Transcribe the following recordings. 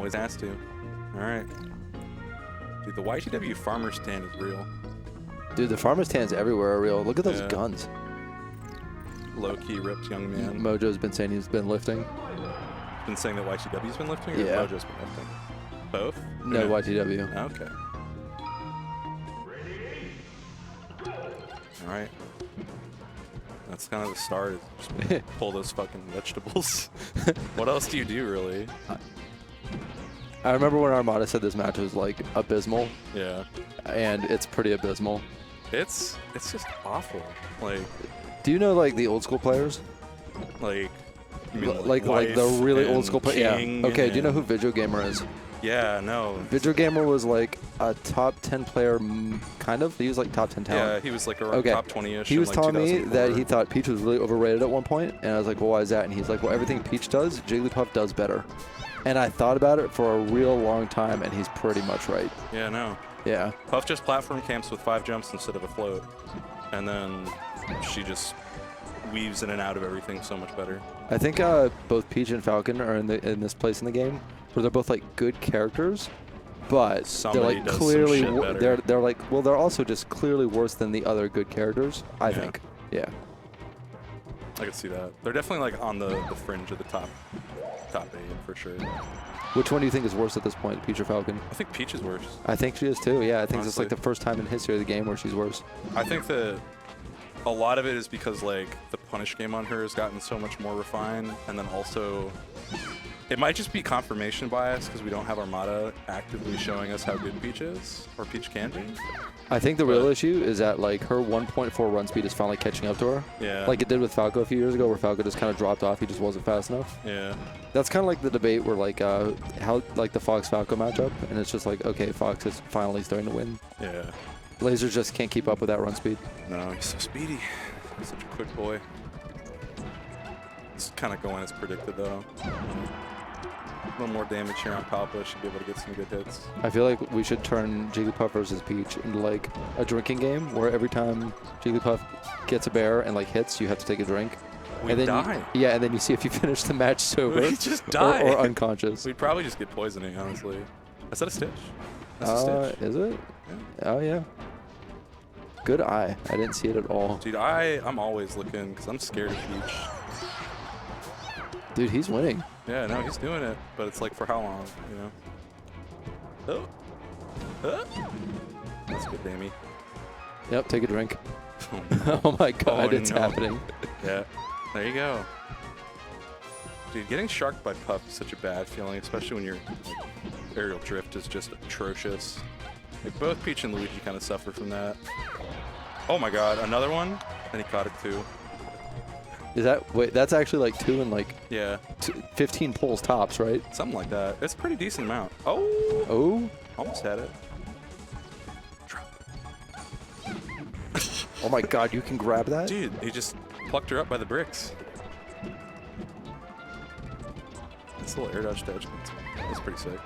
Always has to. All right. Dude, the YTW farmer stand is real. Dude, the farmer stands everywhere are real. Look at those guns. Low-key ripped young man. Mojo's been saying he's been lifting. Been saying that YTW's been lifting, or Mojo's been lifting? Both? No, YTW. Okay. All right. That's kind of the start. Just pull those fucking vegetables. What else do you do, really? I remember when Armada said this match was like abysmal. Yeah. And it's pretty abysmal. It's just awful. Like. Do you know like the old school players? Like. You mean like the really old school players? Yeah. Okay. Do you know who Video Gamer is? Yeah. No. Video Gamer was like a top 10 player, kind of. He was like top 10 talent. Yeah. He was like around top 20-ish. He was like telling me that he thought Peach was really overrated at one point, and I was like, well, why is that? And he's like, well, everything Peach does, Jigglypuff does better. And I thought about it for a real long time, and he's pretty much right. Yeah, no. Yeah. Puff just platform camps with 5 jumps instead of a float. And then she just weaves in and out of everything so much better. I think both Peach and Falcon are in this place in the game where they're both like good characters, but somebody they're like clearly they're like, well, they're also just clearly worse than the other good characters, I think. Yeah. I could see that. They're definitely like on the fringe of the top 8 for sure. Which one do you think is worse at this point, Peach or Falcon? I think Peach is worse. I think she is too, yeah. I think Honestly. it's like the first time in history of the game where she's worse. I think that a lot of it is because like the punish game on her has gotten so much more refined, and then also it might just be confirmation bias because we don't have Armada actively showing us how good Peach is, or Peach can be. I think the real issue is that like her 1.4 run speed is finally catching up to her. Yeah. Like it did with Falco a few years ago, where Falco just kind of dropped off. He just wasn't fast enough. Yeah. That's kind of like the debate where like how like the Fox Falco matchup, and it's just like, okay, Fox is finally starting to win. Yeah. Lasers just can't keep up with that run speed. No, he's so speedy. He's such a quick boy. It's kind of going as predicted though. A little more damage here on Plapa. Should be able to get some good hits. I feel like we should turn Jigglypuff versus Peach into like a drinking game where every time Jigglypuff gets a bear and like hits, you have to take a drink. We die. Yeah, and then you see if you finish the match sober. We just die. Or unconscious. We'd probably just get poisoning, honestly. Is that a Stitch? That's a Stitch. Is it? Yeah. Oh, yeah. Good eye. I didn't see it at all. Dude, I'm always looking because I'm scared of Peach. Dude, he's winning. Yeah, no, he's doing it, but it's like for how long, you know? Oh. That's good, Damie. Yep, take a drink. Oh my god, it's happening. Yeah, there you go. Dude, getting sharked by Puff is such a bad feeling, especially when your like, aerial drift is just atrocious. Like both Peach and Luigi kind of suffer from that. Oh my god, another one? And he caught it too. Is that, wait, that's actually like 2 and like 15 pulls tops, right? Something like that. It's a pretty decent amount. Oh! Oh? Almost had it. Oh my god, you can grab that? Dude, he just plucked her up by the bricks. This little air dodge dodge, that's pretty sick.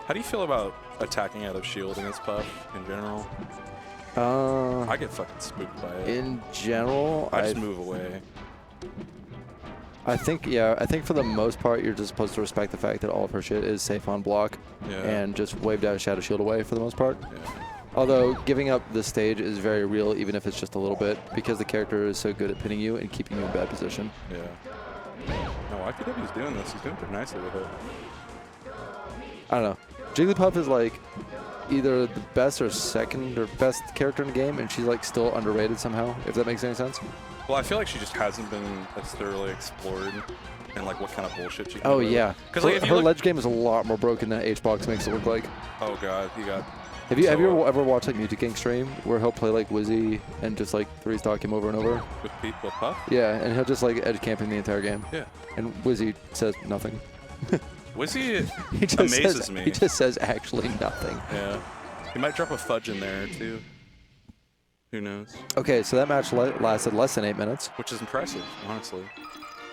How do you feel about attacking out of shield against Puff in general? I get fucking spooked by it. In general, I just move away. I think, yeah, I think for the most part, you're just supposed to respect the fact that all of her shit is safe on block and just wave down Shadow Shield away for the most part. Yeah. Although giving up the stage is very real, even if it's just a little bit, because the character is so good at pinning you and keeping you in bad position. Yeah. No, YTW's doing this. He's doing pretty nicely with it. I don't know. Jigglypuff is like either the best or second or best character in the game, and she's like still underrated somehow, if that makes any sense. Well, I feel like she just hasn't been as thoroughly explored and like what kind of bullshit she can do. Oh, yeah. Because like, her ledge game is a lot more broken than H-Box makes it look like. Oh, God. You got... Have you ever watched like Music King stream where he'll play like Wizzy and just like 3-stock him over and over? With Puff? Yeah, and he'll just like edge camp him the entire game. Yeah. And Wizzy says nothing. Wizzy amazes me. He just says actually nothing. Yeah. He might drop a fudge in there, too. Who knows? Okay, so that match lasted less than 8 minutes. Which is impressive, honestly.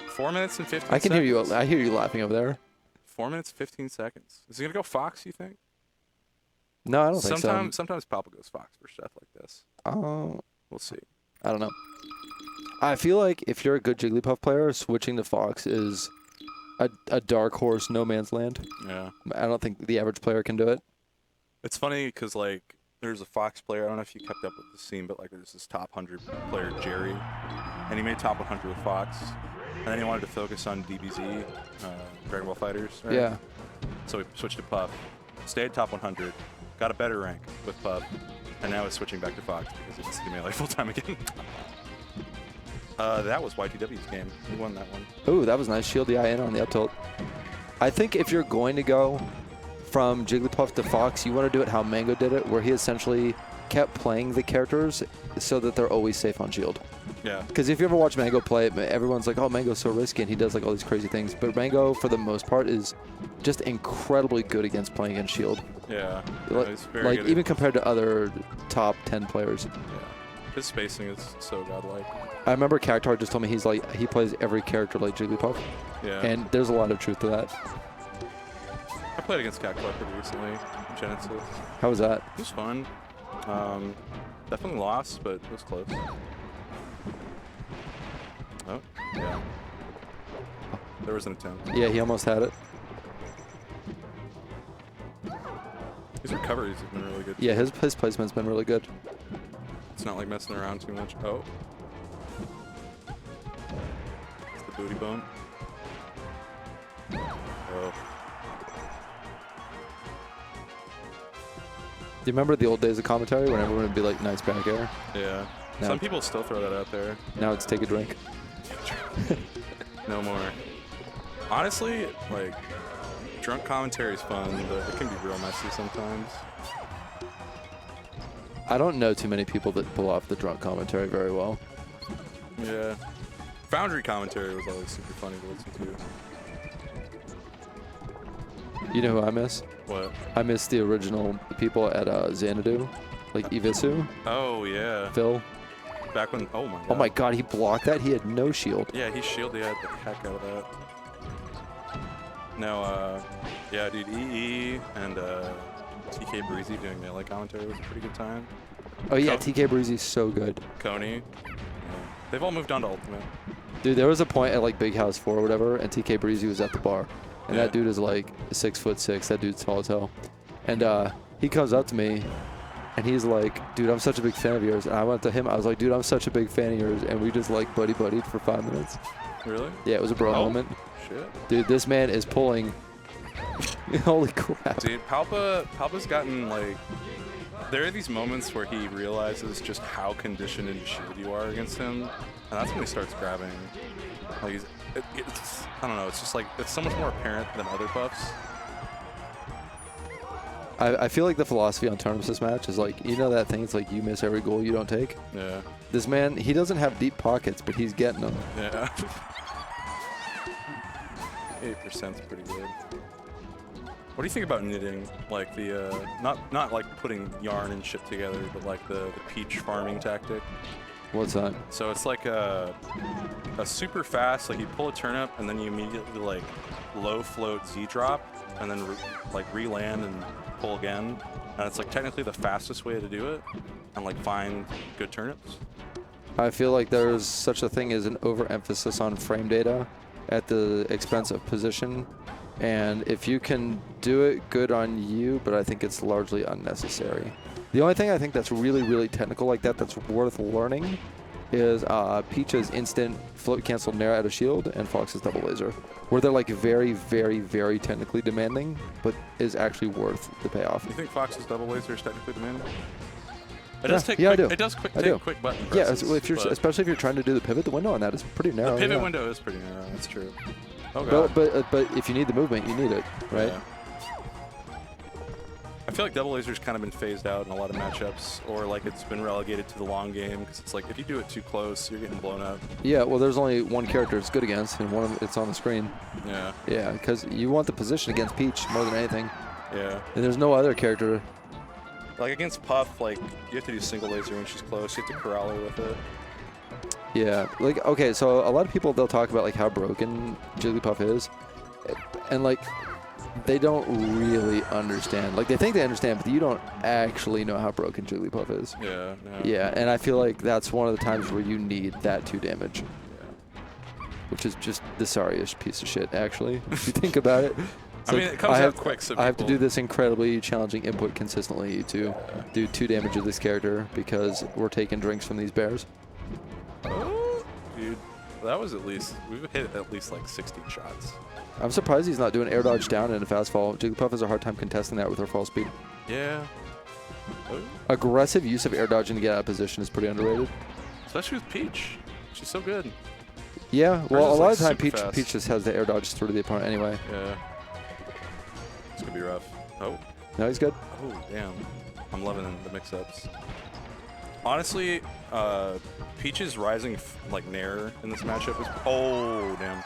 4 minutes and 15 I can seconds. hear you. I hear you laughing over there. 4 minutes, 15 seconds. Is he going to go Fox, you think? No, I don't think so. Sometimes Plapa goes Fox for stuff like this. Oh. We'll see. I don't know. I feel like if you're a good Jigglypuff player, switching to Fox is a dark horse, no man's land. Yeah. I don't think the average player can do it. It's funny because like there's a Fox player. I don't know if you kept up with the scene, but like there's this top 100 player Jerry, and he made top 100 with Fox, and then he wanted to focus on DBZ, Dragon Ball Fighters. Right? Yeah. So he switched to Puff, stayed top 100, got a better rank with Puff, and now is switching back to Fox because he wants to do Melee full time again. That was YTW's game. He won that one. Ooh, that was nice. Shield the IN on the up tilt. I think if you're going to go from Jigglypuff to Fox, you want to do it how Mango did it, where he essentially kept playing the characters so that they're always safe on shield. Yeah. Because if you ever watch Mango play, everyone's like, oh, Mango's so risky, and he does like all these crazy things. But Mango, for the most part, is just incredibly good against playing against shield. Yeah. Like even compared to other top 10 players. Yeah. His spacing is so godlike. I remember Cactar just told me he plays every character like Jigglypuff. Yeah. And there's a lot of truth to that. I played against Cactar pretty recently in Genesis. How was that? It was fun. Definitely lost, but it was close. Oh, yeah. There was an attempt. Yeah, he almost had it. His recoveries have been really good. Yeah, his placement's been really good. It's not like messing around too much. Oh. It's the booty bump. Oh. Do you remember the old days of commentary when everyone would be like, nice back air? Yeah. No. Some people still throw that out there. Now it's take a drink. No more. Honestly, like, drunk commentary is fun, but it can be real messy sometimes. I don't know too many people that pull off the drunk commentary very well. Yeah. Foundry commentary was always super funny to listen to. You know who I miss? What? I miss the original people at Xanadu, like Ivisu, Oh, yeah. Phil. Back when, oh my god. Oh my god, he blocked that? He had no shield. Yeah, he shielded the heck out of that. No, yeah, dude, EE and TK Breezy doing melee commentary was a pretty good time. Oh yeah, TK Breezy's so good. Coney. Yeah. They've all moved on to Ultimate. Dude, there was a point at like Big House 4 or whatever, and TK Breezy was at the bar. And Yeah. that dude is like 6'6". That dude's tall as hell. And he comes up to me, and he's like, dude, I'm such a big fan of yours. And I went to him, I was like, dude, I'm such a big fan of yours. And we just like buddy-buddied for 5 minutes. Really? Yeah, it was a bro moment. Shit. Dude, this man is pulling. Holy crap. Dude, Palpa's gotten like, there are these moments where he realizes just how conditioned and shield you are against him, and that's when he starts grabbing. Like, it's I don't know, it's just like, it's so much more apparent than other buffs. I feel like the philosophy on tournaments this match is like, you know that thing, it's like you miss every goal you don't take? Yeah. This man, he doesn't have deep pockets, but he's getting them. Yeah. 8%'s pretty good. What do you think about knitting? Like the, not like putting yarn and shit together, but like the peach farming tactic? What's that? So it's like a super fast, like you pull a turnip and then you immediately like low float Z drop and then like re-land and pull again. And it's like technically the fastest way to do it and like find good turnips. I feel like there's such a thing as an overemphasis on frame data at the expense of position. And if you can do it, good on you, but I think it's largely unnecessary. The only thing I think that's really, really technical like that that's worth learning is Peach's instant float cancel nair out of shield and Fox's double laser, where they're like very, very, very technically demanding, but is actually worth the payoff. You think Fox's double laser is technically demanding? It Yeah, does take yeah, I quick, do. It does I do. take quick button Yeah, presses, if you're, but especially if you're trying to do the pivot, the window on that is pretty narrow. the pivot yeah. window is pretty narrow, that's true. Oh god. But if you need the movement, you need it, right? Yeah. I feel like double laser's kind of been phased out in a lot of matchups, or like it's been relegated to the long game, because it's like if you do it too close, you're getting blown up. Yeah, well, there's only one character it's good against, and one of them, it's on the screen. Yeah. Yeah, because you want the position against Peach more than anything. Yeah. And there's no other character. Like against Puff, like you have to do single laser when she's close. You have to corral her with it. Yeah, like, okay, so a lot of people, they'll talk about like how broken Jigglypuff is. And like, they don't really understand. Like, they think they understand, but you don't actually know how broken Jigglypuff is. Yeah. Yeah, and I feel like that's one of the times where you need that 2 damage. Yeah. Which is just the sorriest piece of shit, actually, if you think about it. I mean, it comes out quick, so I have to do this incredibly challenging input consistently to do 2 damage to this character because we're taking drinks from these bears. Oh, dude, that was at least, we've hit at least like 16 shots. I'm surprised he's not doing air dodge down in a fast fall. Jigglypuff has a hard time contesting that with her fall speed. Yeah. Oh. Aggressive use of air dodging to get out of position is pretty underrated. Especially with Peach. She's so good. Yeah, well, a lot of time super Peach just has the air dodge through to the opponent anyway. Yeah. It's going to be rough. Oh. No, he's good. Oh, damn. I'm loving the mix-ups. Honestly, Peach's rising like Nair in this matchup is... Oh, damn.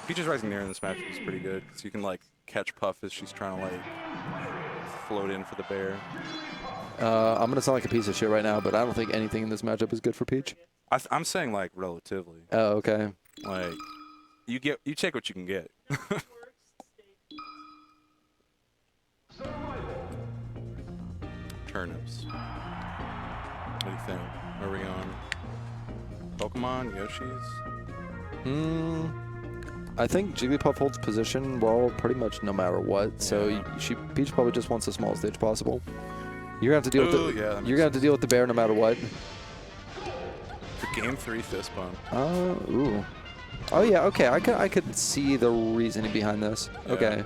Peach's rising Nair in this matchup is pretty good. So you can like catch Puff as she's trying to like float in for the bear. I'm going to sound like a piece of shit right now, but I don't think anything in this matchup is good for Peach. I'm saying like relatively. Oh, okay. Like you take what you can get. Turnips. What do you think? Where are we going? Pokemon, Yoshi's? I think Jigglypuff holds position well pretty much no matter what. So Peach probably just wants the smallest stage possible. You're gonna have to deal with the you're gonna have to deal with the bear no matter what. The game 3 fist bump. Ooh. Oh yeah, okay. I could see the reasoning behind this. Yeah. Okay.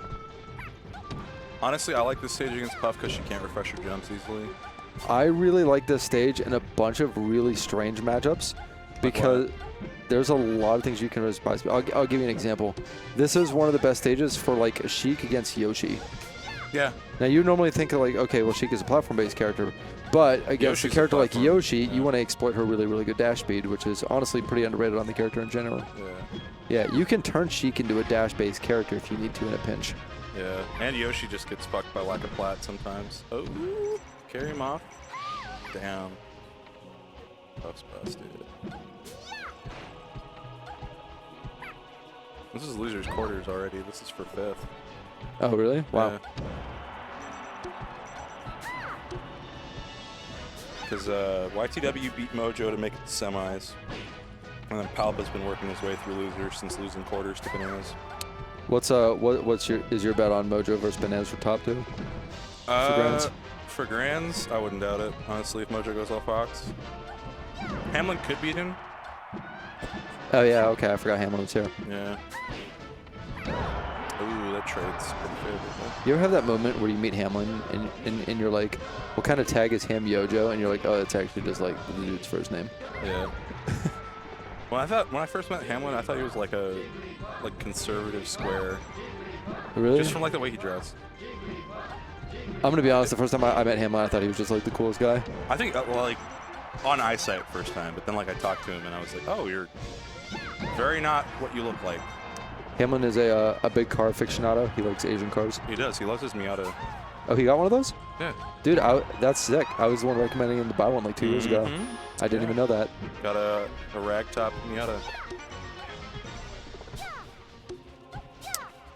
Honestly, I like this stage against Puff because she can't refresh her jumps easily. I really like this stage in a bunch of really strange matchups because there's a lot of things you can respond to. I'll give you an example. This is one of the best stages for like Sheik against Yoshi. Yeah. Now you normally think of like, okay, well Sheik is a platform-based character, but against Yoshi's a character like Yoshi, yeah. you want to exploit her really, really good dash speed, which is honestly pretty underrated on the character in general. Yeah. Yeah, you can turn Sheik into a dash-based character if you need to in a pinch. Yeah. And Yoshi just gets fucked by lack of plat sometimes. Oh, carry him off. Damn. Puff's busted. This is losers quarters already. This is for 5th. Oh, really? Wow. Because YTW beat Mojo to make it to semis. And then Palpa's been working his way through losers since losing quarters to Bananas. What's your bet on Mojo versus Bananas for top 2? For Grands? For Grands, I wouldn't doubt it. Honestly, if Mojo goes all Fox. Hamlin could beat him. Oh yeah, okay, I forgot Hamlin was here. Yeah. Ooh, that trade's pretty favorable. You ever have that moment where you meet Hamlin and you're like, what kind of tag is Ham Yojo? And you're like, oh, that's actually just like the dude's first name. Yeah. When I first met Hamlin, I thought he was like a conservative square. Really? Just from like the way he dressed. I'm gonna be honest. The first time I met Hamlin, I thought he was just like the coolest guy. I think well, like on eyesight first time, but then like I talked to him and I was like, oh, you're very not what you look like. Hamlin is a big car aficionado. He likes Asian cars. He does. He loves his Miata. Oh, he got one of those? Yeah. Dude, that's sick. I was the one recommending him to buy one like 2 years ago. I didn't even know that. Got a ragtop Miata.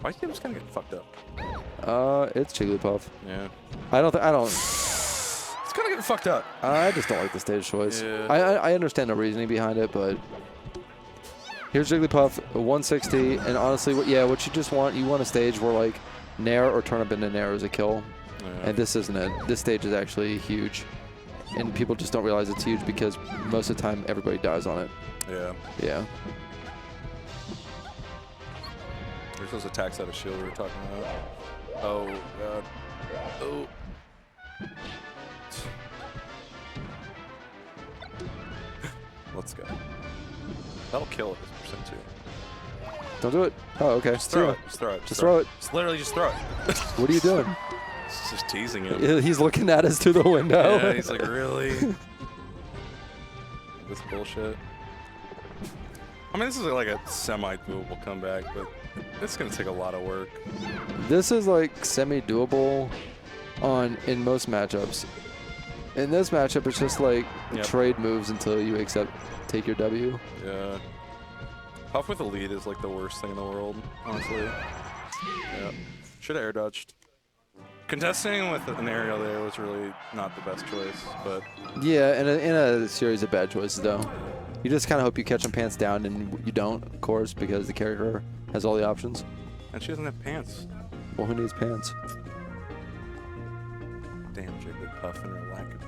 Why is he just kind of getting fucked up? It's Jigglypuff. Yeah. I don't. It's kind of getting fucked up. I just don't like the stage choice. Yeah. I understand the reasoning behind it, but here's Jigglypuff, 160, and honestly, what you just want, you want a stage where like Nair or turn up into Nair is a kill, and this isn't it. This stage is actually huge, and people just don't realize it's huge because most of the time everybody dies on it. Yeah. Yeah. There's those attacks out of shield we were talking about. Oh, God. Oh. Let's go. That'll kill it with percent 2. Don't do it. Oh, okay. Just throw it. Just throw it. Just throw it. Just literally just throw it. What are you doing? Just teasing him. He's looking at us through the window. Yeah, he's like, really? This bullshit. I mean, this is like a semi-doable comeback, but it's going to take a lot of work. This is like semi-doable in most matchups. In this matchup, it's just like trade moves until you take your W. Yeah. Puff with a lead is like the worst thing in the world, honestly. Yeah. Should have air dodged. Contesting with an aerial there was really not the best choice, but Yeah, in a series of bad choices, though. You just kind of hope you catch them pants down, and you don't, of course, because the character has all the options. and she doesn't have pants. Well, who needs pants? Damn Jigglypuff and her lack of